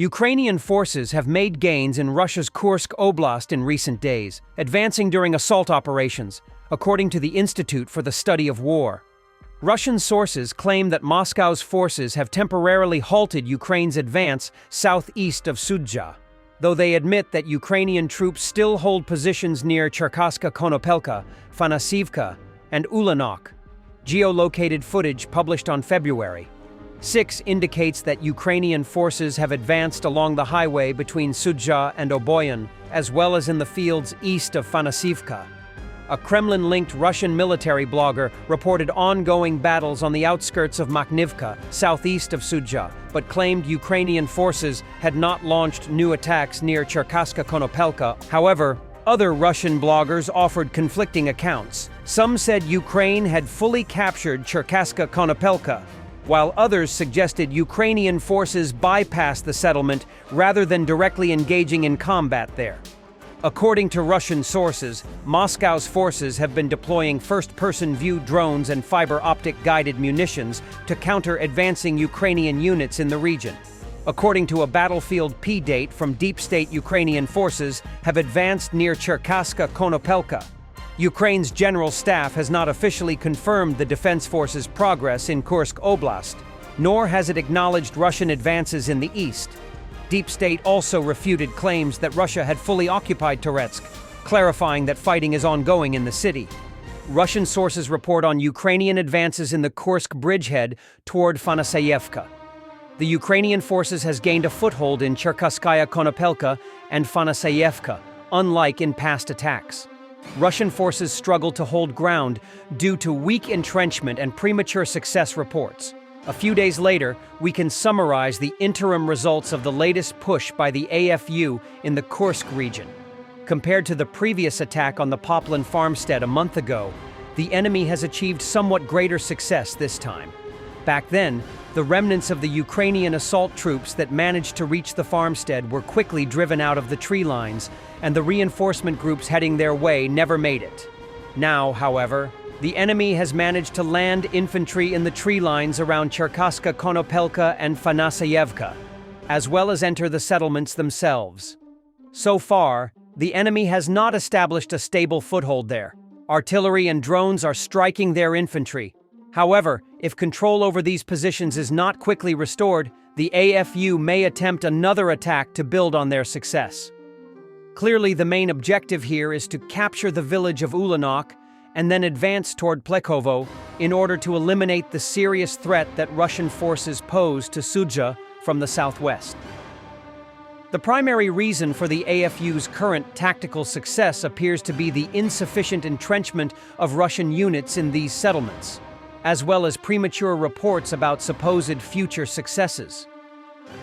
Ukrainian forces have made gains in Russia's Kursk Oblast in recent days, advancing during assault operations, according to the Institute for the Study of War. Russian sources claim that Moscow's forces have temporarily halted Ukraine's advance southeast of Sudzha, though they admit that Ukrainian troops still hold positions near Chasa Kopela, Fanasivka, and Ulanok. Geolocated footage published on February 6 indicates that Ukrainian forces have advanced along the highway between Sudzha and Oboyan, as well as in the fields east of Fanasivka. A Kremlin-linked Russian military blogger reported ongoing battles on the outskirts of Makhnivka, southeast of Sudzha, but claimed Ukrainian forces had not launched new attacks near Chasa Kopela. However, other Russian bloggers offered conflicting accounts. Some said Ukraine had fully captured Chasa Kopela, while others suggested Ukrainian forces bypassed the settlement rather than directly engaging in combat there. According to Russian sources, Moscow's forces have been deploying first-person view drones and fiber-optic guided munitions to counter advancing Ukrainian units in the region. According to a battlefield P-date from deep-state Ukrainian forces have advanced near Chasa Kopela. Ukraine's general staff has not officially confirmed the defense forces' progress in Kursk Oblast, nor has it acknowledged Russian advances in the east. Deep State also refuted claims that Russia had fully occupied Toretsk, clarifying that fighting is ongoing in the city. Russian sources report on Ukrainian advances in the Kursk bridgehead toward Fanasayevka. The Ukrainian forces has gained a foothold in Chasa Kopela and Fanasayevka, unlike in past attacks. Russian forces struggle to hold ground due to weak entrenchment and premature success reports. A few days later, we can summarize the interim results of the latest push by the AFU in the Kursk region. Compared to the previous attack on the Poplin farmstead a month ago, the enemy has achieved somewhat greater success this time. Back then, the remnants of the Ukrainian assault troops that managed to reach the farmstead were quickly driven out of the tree lines, and the reinforcement groups heading their way never made it. Now, however, the enemy has managed to land infantry in the tree lines around Chasa Kopela and Fanasayevka, as well as enter the settlements themselves. So far, the enemy has not established a stable foothold there. Artillery and drones are striking their infantry. However, if control over these positions is not quickly restored, the AFU may attempt another attack to build on their success. Clearly, the main objective here is to capture the village of Ulanok and then advance toward Plekhovo in order to eliminate the serious threat that Russian forces pose to Sudzha from the southwest. The primary reason for the AFU's current tactical success appears to be the insufficient entrenchment of Russian units in these settlements, as well as premature reports about supposed future successes.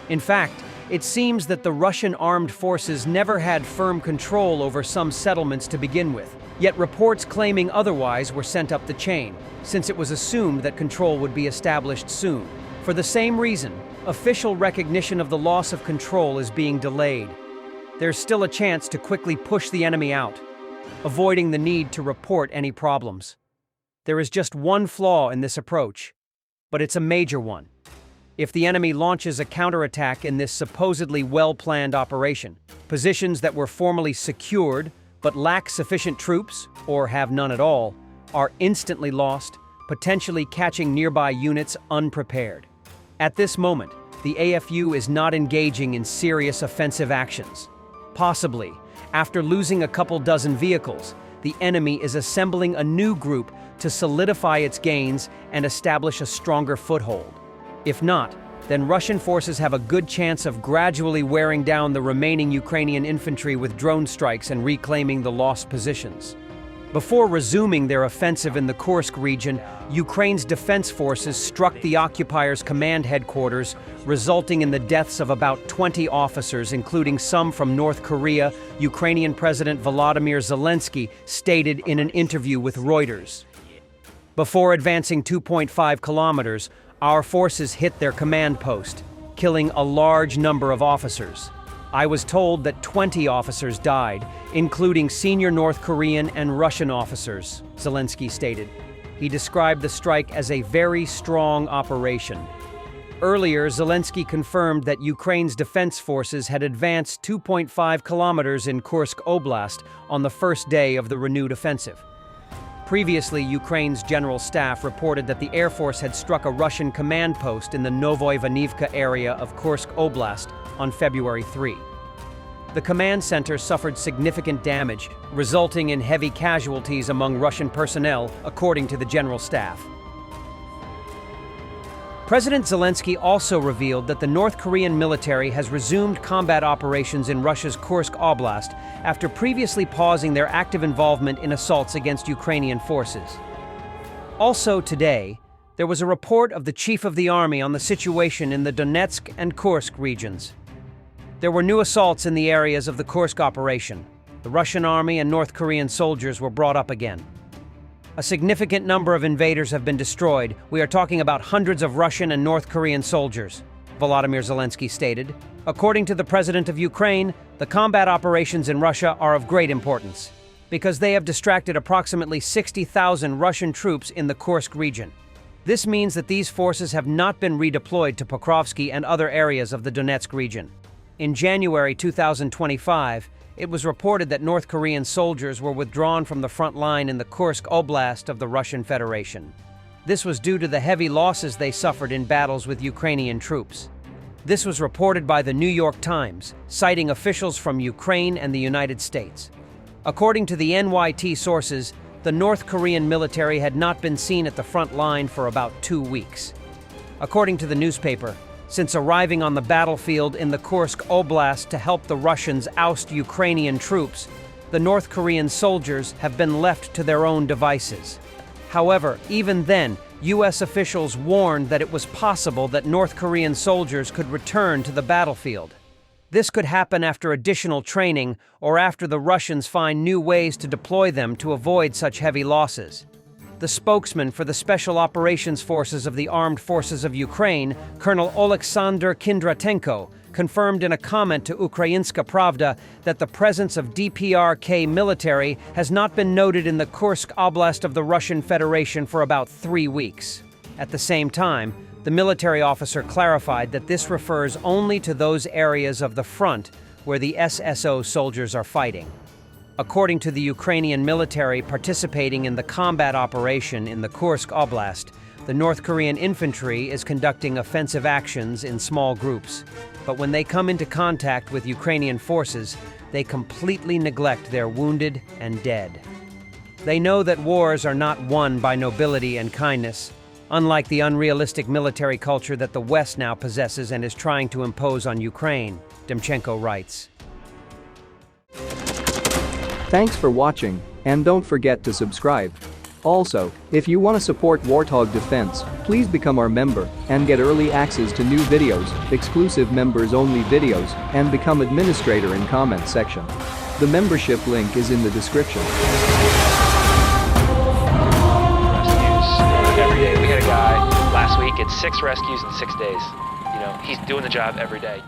In fact, it seems that the Russian armed forces never had firm control over some settlements to begin with, yet reports claiming otherwise were sent up the chain, since it was assumed that control would be established soon. For the same reason, official recognition of the loss of control is being delayed. There's still a chance to quickly push the enemy out, avoiding the need to report any problems. There is just one flaw in this approach, but it's a major one. If the enemy launches a counterattack in this supposedly well-planned operation, positions that were formally secured but lack sufficient troops, or have none at all, are instantly lost, potentially catching nearby units unprepared. At this moment, the AFU is not engaging in serious offensive actions. Possibly, after losing a couple dozen vehicles, the enemy is assembling a new group to solidify its gains and establish a stronger foothold. If not, then Russian forces have a good chance of gradually wearing down the remaining Ukrainian infantry with drone strikes and reclaiming the lost positions. Before resuming their offensive in the Kursk region, Ukraine's defense forces struck the occupiers' command headquarters, resulting in the deaths of about 20 officers, including some from North Korea, Ukrainian President Volodymyr Zelensky stated in an interview with Reuters. Before advancing 2.5 kilometers, our forces hit their command post, killing a large number of officers. I was told that 20 officers died, including senior North Korean and Russian officers, Zelensky stated. He described the strike as a very strong operation. Earlier, Zelensky confirmed that Ukraine's defense forces had advanced 2.5 kilometers in Kursk Oblast on the first day of the renewed offensive. Previously, Ukraine's general staff reported that the Air Force had struck a Russian command post in the Novoivanivka area of Kursk Oblast on February 3. The command center suffered significant damage, resulting in heavy casualties among Russian personnel, according to the general staff. President Zelensky also revealed that the North Korean military has resumed combat operations in Russia's Kursk Oblast after previously pausing their active involvement in assaults against Ukrainian forces. Also today, there was a report of the Chief of the Army on the situation in the Donetsk and Kursk regions. There were new assaults in the areas of the Kursk operation. The Russian army and North Korean soldiers were brought up again. A significant number of invaders have been destroyed. We are talking about hundreds of Russian and North Korean soldiers, Volodymyr Zelensky stated. According to the president of Ukraine, the combat operations in Russia are of great importance because they have distracted approximately 60,000 Russian troops in the Kursk region. This means that these forces have not been redeployed to Pokrovsky and other areas of the Donetsk region. In January 2025, it was reported that North Korean soldiers were withdrawn from the front line in the Kursk Oblast of the Russian Federation. This was due to the heavy losses they suffered in battles with Ukrainian troops. This was reported by the New York Times, citing officials from Ukraine and the United States. According to the NYT sources, the North Korean military had not been seen at the front line for about 2 weeks. According to the newspaper, since arriving on the battlefield in the Kursk Oblast to help the Russians oust Ukrainian troops, the North Korean soldiers have been left to their own devices. However, even then, U.S. officials warned that it was possible that North Korean soldiers could return to the battlefield. This could happen after additional training or after the Russians find new ways to deploy them to avoid such heavy losses. The spokesman for the Special Operations Forces of the Armed Forces of Ukraine, Colonel Oleksandr Kindratenko, confirmed in a comment to Ukrayinska Pravda that the presence of DPRK military has not been noted in the Kursk Oblast of the Russian Federation for about 3 weeks. At the same time, the military officer clarified that this refers only to those areas of the front where the SSO soldiers are fighting. According to the Ukrainian military participating in the combat operation in the Kursk Oblast, the North Korean infantry is conducting offensive actions in small groups. But when they come into contact with Ukrainian forces, they completely neglect their wounded and dead. They know that wars are not won by nobility and kindness, unlike the unrealistic military culture that the West now possesses and is trying to impose on Ukraine, Demchenko writes. Thanks for watching, and don't forget to subscribe. Also, if you want to support Warthog Defense, please become our member and get early access to new videos, exclusive members-only videos, and become administrator in comment section. The membership link is in the description. Rescues every day. We had a guy last week, it's 6 rescues in 6 days. You know, he's doing the job every day.